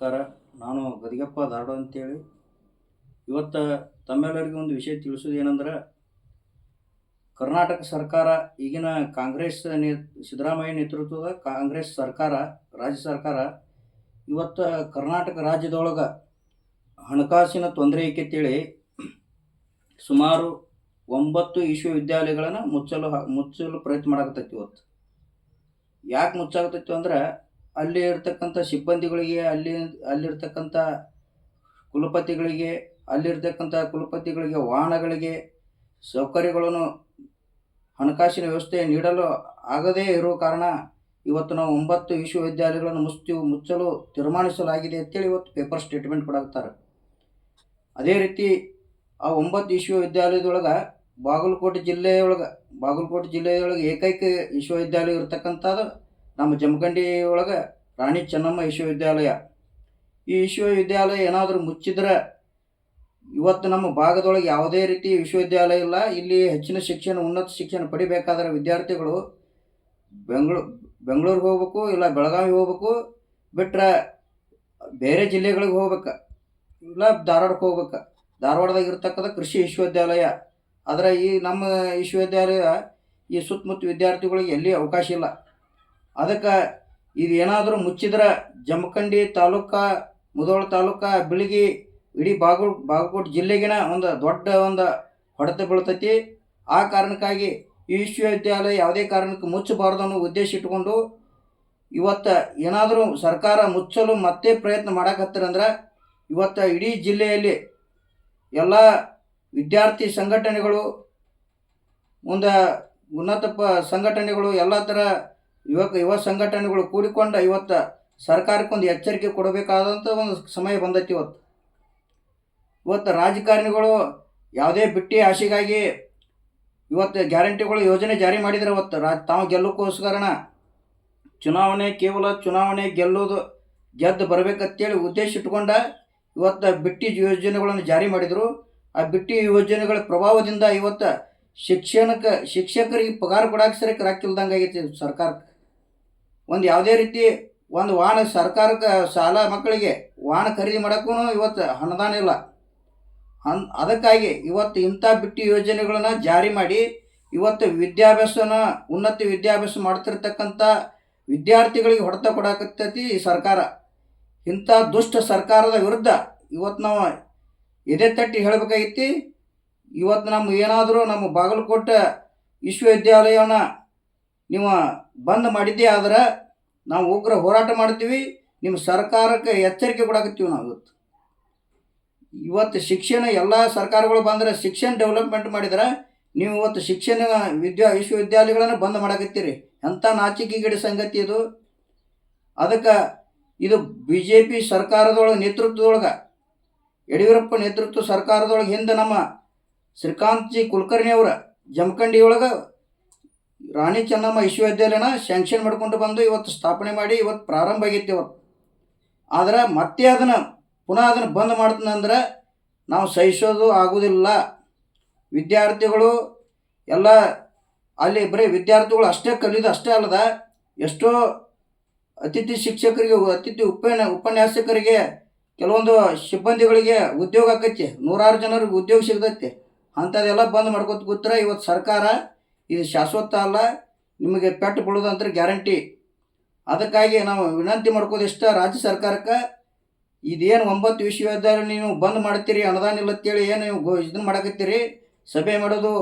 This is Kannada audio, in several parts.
ನಮಸ್ಕಾರ. ನಾನು ಗದಿಗೆಪ್ಪ ಧಾರವಾಡ ಅಂತೇಳಿ. ಇವತ್ತು ತಮ್ಮೆಲ್ಲರಿಗೂ ಒಂದು ವಿಷಯ ತಿಳಿಸೋದು ಏನಂದ್ರೆ, ಕರ್ನಾಟಕ ಸರ್ಕಾರ ಈಗಿನ ಕಾಂಗ್ರೆಸ್ ಸಿದ್ದರಾಮಯ್ಯ ನೇತೃತ್ವದ ಕಾಂಗ್ರೆಸ್ ಸರ್ಕಾರ, ರಾಜ್ಯ ಸರ್ಕಾರ ಇವತ್ತು ಕರ್ನಾಟಕ ರಾಜ್ಯದೊಳಗೆ ಹಣಕಾಸಿನ ತೊಂದರೆ ಐತೇಳಿ ಸುಮಾರು 9 ವಿಶ್ವವಿದ್ಯಾಲಯಗಳನ್ನು ಮುಚ್ಚಲು ಪ್ರಯತ್ನ ಮಾಡಕತ್ತೈತಿ. ಇವತ್ತು ಯಾಕೆ ಮುಚ್ಚಾಕತ್ತೈತಿ ಅಂದ್ರೆ, ಅಲ್ಲಿ ಇರ್ತಕ್ಕಂಥ ಸಿಬ್ಬಂದಿಗಳಿಗೆ, ಅಲ್ಲಿರ್ತಕ್ಕಂಥ ಕುಲಪತಿಗಳಿಗೆ ವಾಹನಗಳಿಗೆ ಸೌಕರ್ಯಗಳನ್ನು ಹಣಕಾಸಿನ ವ್ಯವಸ್ಥೆ ನೀಡಲು ಆಗದೇ ಇರುವ ಕಾರಣ ಇವತ್ತು ನಾವು 9 ವಿಶ್ವವಿದ್ಯಾಲಯಗಳನ್ನು ಮುಚ್ಚಲು ತೀರ್ಮಾನಿಸಲಾಗಿದೆ ಅಂತೇಳಿ ಇವತ್ತು ಪೇಪರ್ ಸ್ಟೇಟ್ಮೆಂಟ್ ಕೊಡಾಕ್ತಾರೆ. ಅದೇ ರೀತಿ ಆ 9 ವಿಶ್ವವಿದ್ಯಾಲಯದೊಳಗೆ ಬಾಗಲಕೋಟೆ ಜಿಲ್ಲೆಯೊಳಗೆ ಏಕೈಕ ವಿಶ್ವವಿದ್ಯಾಲಯ ಇರತಕ್ಕಂಥದ್ದು ನಮ್ಮ ಜಮಖಂಡಿ ಒಳಗೆ ರಾಣಿ ಚೆನ್ನಮ್ಮ ವಿಶ್ವವಿದ್ಯಾಲಯ. ಈ ವಿಶ್ವವಿದ್ಯಾಲಯ ಏನಾದರೂ ಮುಚ್ಚಿದ್ರೆ ಇವತ್ತು ನಮ್ಮ ಭಾಗದೊಳಗೆ ಯಾವುದೇ ರೀತಿ ವಿಶ್ವವಿದ್ಯಾಲಯ ಇಲ್ಲ. ಇಲ್ಲಿ ಹೆಚ್ಚಿನ ಉನ್ನತ ಶಿಕ್ಷಣ ಪಡಿಬೇಕಾದ್ರೆ ವಿದ್ಯಾರ್ಥಿಗಳು ಬೆಂಗಳೂರಿಗೆ ಹೋಗ್ಬೇಕು, ಇಲ್ಲ ಬೆಳಗಾವಿ ಹೋಗ್ಬೇಕು, ಬಿಟ್ಟರೆ ಬೇರೆ ಜಿಲ್ಲೆಗಳಿಗೆ ಹೋಗ್ಬೇಕು, ಇಲ್ಲ ಧಾರವಾಡಕ್ಕೆ ಹೋಗ್ಬೇಕು. ಧಾರವಾಡದಾಗ ಇರ್ತಕ್ಕಂಥ ಕೃಷಿ ವಿಶ್ವವಿದ್ಯಾಲಯ, ಆದರೆ ಈ ನಮ್ಮ ವಿಶ್ವವಿದ್ಯಾಲಯ ಈ ಸುತ್ತಮುತ್ತ ವಿದ್ಯಾರ್ಥಿಗಳಿಗೆ ಎಲ್ಲಿ ಅವಕಾಶ ಇಲ್ಲ. ಅದಕ್ಕೆ ಇದು ಏನಾದರೂ ಮುಚ್ಚಿದ್ರೆ ಜಮಖಂಡಿ ತಾಲೂಕು, ಮುಧೋಳ ತಾಲೂಕು, ಬಿಳಗಿ, ಇಡೀ ಬಾಗಲಕೋಟೆ ಜಿಲ್ಲೆಗಿನ ಒಂದು ದೊಡ್ಡ ಹೊಡೆತ ಬೀಳ್ತೈತಿ. ಆ ಕಾರಣಕ್ಕಾಗಿ ಈ ವಿಶ್ವವಿದ್ಯಾಲಯ ಯಾವುದೇ ಕಾರಣಕ್ಕೆ ಮುಚ್ಚಬಾರ್ದು ಅನ್ನೋ ಉದ್ದೇಶ ಇಟ್ಕೊಂಡು ಇವತ್ತು ಏನಾದರೂ ಸರ್ಕಾರ ಮುಚ್ಚಲು ಮತ್ತೆ ಪ್ರಯತ್ನ ಮಾಡಕತ್ತಾರಂದ್ರೆ, ಇವತ್ತು ಇಡೀ ಜಿಲ್ಲೆಯಲ್ಲಿ ಎಲ್ಲ ವಿದ್ಯಾರ್ಥಿ ಸಂಘಟನೆಗಳು, ಮುಂದೆ ಉನ್ನತ ಸಂಘಟನೆಗಳು, ಎಲ್ಲ ಥರ ಯುವ ಸಂಘಟನೆಗಳು ಕೂಡಿಕೊಂಡು ಇವತ್ತು ಸರ್ಕಾರಕ್ಕೊಂದು ಎಚ್ಚರಿಕೆ ಕೊಡಬೇಕಾದಂಥ ಒಂದು ಸಮಯ ಬಂದೈತಿ. ಇವತ್ತು ರಾಜಕಾರಣಿಗಳು ಯಾವುದೇ ಬಿಟ್ಟಿ ಆಸೆಗಾಗಿ ಇವತ್ತು ಗ್ಯಾರಂಟಿಗಳು ಯೋಜನೆ ಜಾರಿ ಮಾಡಿದರೆ ಇವತ್ತು ತಾವು ಗೆಲ್ಲೋಕ್ಕೋಸ್ಕರನ ಕೇವಲ ಚುನಾವಣೆ ಗೆದ್ದು ಬರಬೇಕಂತೇಳಿ ಉದ್ದೇಶ ಇಟ್ಕೊಂಡ ಇವತ್ತು ಬಿಟ್ಟಿ ಯೋಜನೆಗಳನ್ನು ಜಾರಿ ಮಾಡಿದರು. ಆ ಬಿಟ್ಟಿ ಯೋಜನೆಗಳ ಪ್ರಭಾವದಿಂದ ಇವತ್ತು ಶಿಕ್ಷಕರಿಗೆ ಪಗಾರ ಕೊಡಾಕ ಸರಿಯಾಗಿ ರಾಕಿಲ್ದಂಗೆ ಆಗೈತಿ. ಸರ್ಕಾರಕ್ಕೆ ಒಂದು ಯಾವುದೇ ರೀತಿ ಒಂದು ವಾಹನ, ಸರ್ಕಾರಕ್ಕೆ ಶಾಲಾ ಮಕ್ಕಳಿಗೆ ವಾಹನ ಖರೀದಿ ಮಾಡೋಕ್ಕೂ ಇವತ್ತು ಅನುದಾನ ಇಲ್ಲ. ಅದಕ್ಕಾಗಿ ಇವತ್ತು ಇಂಥ ಬಿಟ್ಟಿ ಯೋಜನೆಗಳನ್ನು ಜಾರಿ ಮಾಡಿ ಇವತ್ತು ಉನ್ನತ ವಿದ್ಯಾಭ್ಯಾಸ ಮಾಡ್ತಿರ್ತಕ್ಕಂಥ ವಿದ್ಯಾರ್ಥಿಗಳಿಗೆ ಹೊಡೆತ ಕೊಡಾಕತ್ತೈತಿ ಈ ಸರ್ಕಾರ. ಇಂಥ ದುಷ್ಟ ಸರ್ಕಾರದ ವಿರುದ್ಧ ಇವತ್ತು ನಾವು ಎದೆ ತಟ್ಟಿ ಹೇಳಬೇಕಾಗೈತಿ. ಇವತ್ತು ನಮ್ಮ ಬಾಗಲಕೋಟೆ ವಿಶ್ವವಿದ್ಯಾಲಯವನ್ನು ನೀವು ಬಂದ್ ಮಾಡಿದ್ದೇ ಆದ್ರೆ ನಾವು ಉಗ್ರ ಹೋರಾಟ ಮಾಡ್ತೀವಿ. ನಿಮ್ಮ ಸರ್ಕಾರಕ್ಕೆ ಎಚ್ಚರಿಕೆ ಕೊಡಾಕತ್ತೀವಿ. ನಾವು ಇವತ್ತು ಶಿಕ್ಷಣ ಎಲ್ಲ ಸರ್ಕಾರಗಳು ಬಂದರೆ ಶಿಕ್ಷಣ ಡೆವಲಪ್ಮೆಂಟ್ ಮಾಡಿದ್ರೆ, ನೀವು ಇವತ್ತು ವಿಶ್ವವಿದ್ಯಾಲಯಗಳನ್ನು ಬಂದ್ ಮಾಡಾಕತ್ತೀರಿ. ಎಂಥ ನಾಚಿಕೆಗೇಡಿ ಸಂಗತಿ ಇದು. ಅದಕ್ಕೆ ಇದು BJP ನೇತೃತ್ವದೊಳಗೆ, ಯಡಿಯೂರಪ್ಪ ನೇತೃತ್ವ ಸರ್ಕಾರದೊಳಗೆ ಹಿಂದೆ ನಮ್ಮ ಶ್ರೀಕಾಂತ್ ಜಿ ಕುಲಕರ್ಣಿ ಅವರ ಜಮಖಂಡಿಯೊಳಗೆ ರಾಣಿ ಚೆನ್ನಮ್ಮ ವಿಶ್ವವಿದ್ಯಾಲಯನ ಸ್ಯಾಂಕ್ಷನ್ ಮಾಡ್ಕೊಂಡು ಬಂದು ಇವತ್ತು ಸ್ಥಾಪನೆ ಮಾಡಿ ಇವತ್ತು ಪ್ರಾರಂಭ ಆಗೈತಿ. ಆದರೆ ಮತ್ತೆ ಪುನಃ ಅದನ್ನು ಬಂದ್ ಮಾಡ್ತಾನಂದ್ರೆ ನಾವು ಸಹಿಸೋದು ಆಗೋದಿಲ್ಲ. ವಿದ್ಯಾರ್ಥಿಗಳು ಎಲ್ಲ ಅಲ್ಲಿ ಬರೀ ವಿದ್ಯಾರ್ಥಿಗಳು ಅಷ್ಟೇ ಕಲಿಯೋದು ಅಷ್ಟೇ ಅಲ್ಲದ, ಎಷ್ಟೋ ಅತಿಥಿ ಶಿಕ್ಷಕರಿಗೆ, ಉಪನ್ಯಾಸಕರಿಗೆ, ಕೆಲವೊಂದು ಸಿಬ್ಬಂದಿಗಳಿಗೆ ಉದ್ಯೋಗ ಆಕೈತಿ. 100 ಜನರಿಗೆ ಉದ್ಯೋಗ ಸಿಗ್ತೈತಿ. ಅಂಥದ್ದೆಲ್ಲ ಬಂದ್ ಮಾಡ್ಕೊತ ಕೂತ್ರೆ ಇವತ್ತು ಸರ್ಕಾರ ಇದು ಶಾಶ್ವತ ಅಲ್ಲ, ನಿಮಗೆ ಪೆಟ್ಟು ಬೀಳೋದಂದ್ರೆ ಗ್ಯಾರಂಟಿ. ಅದಕ್ಕಾಗಿ ನಾವು ವಿನಂತಿ ಮಾಡ್ಕೋದು ಇಷ್ಟ, ರಾಜ್ಯ ಸರ್ಕಾರಕ್ಕೆ ಇದೇನು 9 ವಿಶ್ವವಿದ್ಯಾಲಯ ನೀವು ಬಂದ್ ಮಾಡ್ತೀರಿ, ಅನುದಾನ ಇಲ್ಲ ಅಂತೇಳಿ ಏನು ನೀವು ಇದನ್ನು ಮಾಡಕತ್ತೀರಿ, ಸಭೆ ಮಾಡೋದು,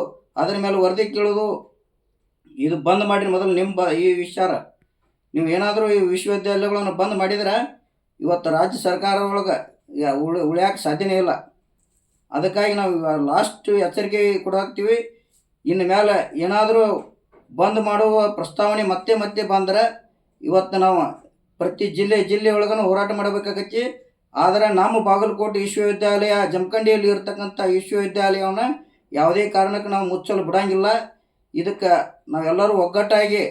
ಅದರ ಮೇಲೆ ವರದಿ ಕೇಳೋದು, ಇದು ಬಂದ್ ಮಾಡಿರಿ. ಮೊದಲು ಈ ವಿಚಾರ ನೀವು ಏನಾದರೂ ಈ ವಿಶ್ವವಿದ್ಯಾಲಯಗಳನ್ನು ಬಂದ್ ಮಾಡಿದ್ರೆ ಇವತ್ತು ರಾಜ್ಯ ಸರ್ಕಾರ ಒಳಗೆ ಉಳಿಯೋಕೆ ಸಾಧ್ಯನೇ ಇಲ್ಲ. ಅದಕ್ಕಾಗಿ ನಾವು ಲಾಸ್ಟ್ ಎಚ್ಚರಿಕೆ ಕೊಡಾಕ್ತೀವಿ. ಇನ್ನು ಮೇಲೆ ಏನಾದರೂ ಬಂದ್ ಮಾಡುವ ಪ್ರಸ್ತಾವನೆ ಮತ್ತೆ ಬಂದರೆ ಇವತ್ತು ನಾವು ಪ್ರತಿ ಜಿಲ್ಲೆ ಒಳಗೂ ಹೋರಾಟ ಮಾಡಬೇಕಾಗತ್ತೆ. ಆದರೆ ನಮ್ಮ ಬಾಗಲಕೋಟೆ ವಿಶ್ವವಿದ್ಯಾಲಯ, ಜಮಖಂಡಿಯಲ್ಲಿ ಇರತಕ್ಕಂಥ ವಿಶ್ವವಿದ್ಯಾಲಯವನ್ನು ಯಾವುದೇ ಕಾರಣಕ್ಕೆ ನಾವು ಮುಚ್ಚಲು ಬಿಡೋಂಗಿಲ್ಲ. ಇದಕ್ಕೆ ನಾವೆಲ್ಲರೂ ಒಗ್ಗಟ್ಟಾಗಿ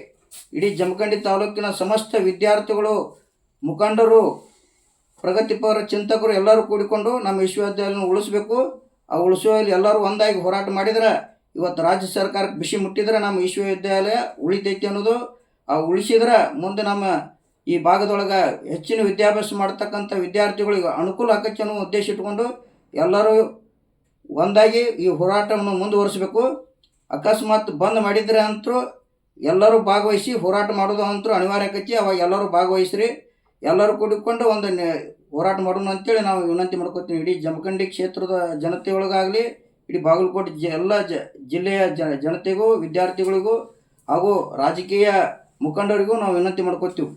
ಇಡೀ ಜಮಖಂಡಿ ತಾಲೂಕಿನ ಸಮಸ್ತ ವಿದ್ಯಾರ್ಥಿಗಳು, ಮುಖಂಡರು, ಪ್ರಗತಿಪರ ಚಿಂತಕರು ಎಲ್ಲರೂ ಕೂಡಿಕೊಂಡು ನಮ್ಮ ವಿಶ್ವವಿದ್ಯಾಲಯನ ಉಳಿಸ್ಬೇಕು. ಆ ಉಳಿಸುವಲ್ಲಿ ಎಲ್ಲರೂ ಒಂದಾಗಿ ಹೋರಾಟ ಮಾಡಿದ್ರೆ ಇವತ್ತು ರಾಜ್ಯ ಸರ್ಕಾರಕ್ಕೆ ಬಿಸಿ ಮುಟ್ಟಿದ್ರೆ ನಮ್ಮ ವಿಶ್ವವಿದ್ಯಾಲಯ ಉಳಿತೈತಿ ಅನ್ನೋದು. ಆ ಉಳಿಸಿದ್ರೆ ಮುಂದೆ ನಮ್ಮ ಈ ಭಾಗದೊಳಗೆ ಹೆಚ್ಚಿನ ವಿದ್ಯಾಭ್ಯಾಸ ಮಾಡ್ತಕ್ಕಂಥ ವಿದ್ಯಾರ್ಥಿಗಳಿಗೆ ಅನುಕೂಲ ಆಕೈತಿ ಅನ್ನೋ ಉದ್ದೇಶ ಇಟ್ಕೊಂಡು ಎಲ್ಲರೂ ಒಂದಾಗಿ ಈ ಹೋರಾಟವನ್ನು ಮುಂದುವರಿಸಬೇಕು. ಅಕಸ್ಮಾತ್ ಬಂದ್ ಮಾಡಿದ್ರೆ ಅಂತೂ ಎಲ್ಲರೂ ಭಾಗವಹಿಸಿ ಹೋರಾಟ ಮಾಡೋದು ಅಂತೂ ಅನಿವಾರ್ಯ ಆಕೈತಿ. ಅವಾಗ ಎಲ್ಲರೂ ಭಾಗವಹಿಸ್ರಿ, ಎಲ್ಲರೂ ಕೂಡಿಕೊಂಡು ಒಂದು ಹೋರಾಟ ಮಾಡೋಣ ಅಂತೇಳಿ ನಾವು ವಿನಂತಿ ಮಾಡ್ಕೊತೀವಿ. ಇಡೀ ಜಮಖಂಡಿ ಕ್ಷೇತ್ರದ ಜನತೆಯೊಳಗಾಗಲಿ, ಇಡೀ ಬಾಗಲಕೋಟೆ ಎಲ್ಲ ಜಿಲ್ಲೆಯ ಜನತೆಗೂ, ವಿದ್ಯಾರ್ಥಿಗಳಿಗೂ ಹಾಗೂ ರಾಜಕೀಯ ಮುಖಂಡರಿಗೂ ನಾವು ವಿನಂತಿ ಮಾಡ್ಕೊತೀವಿ.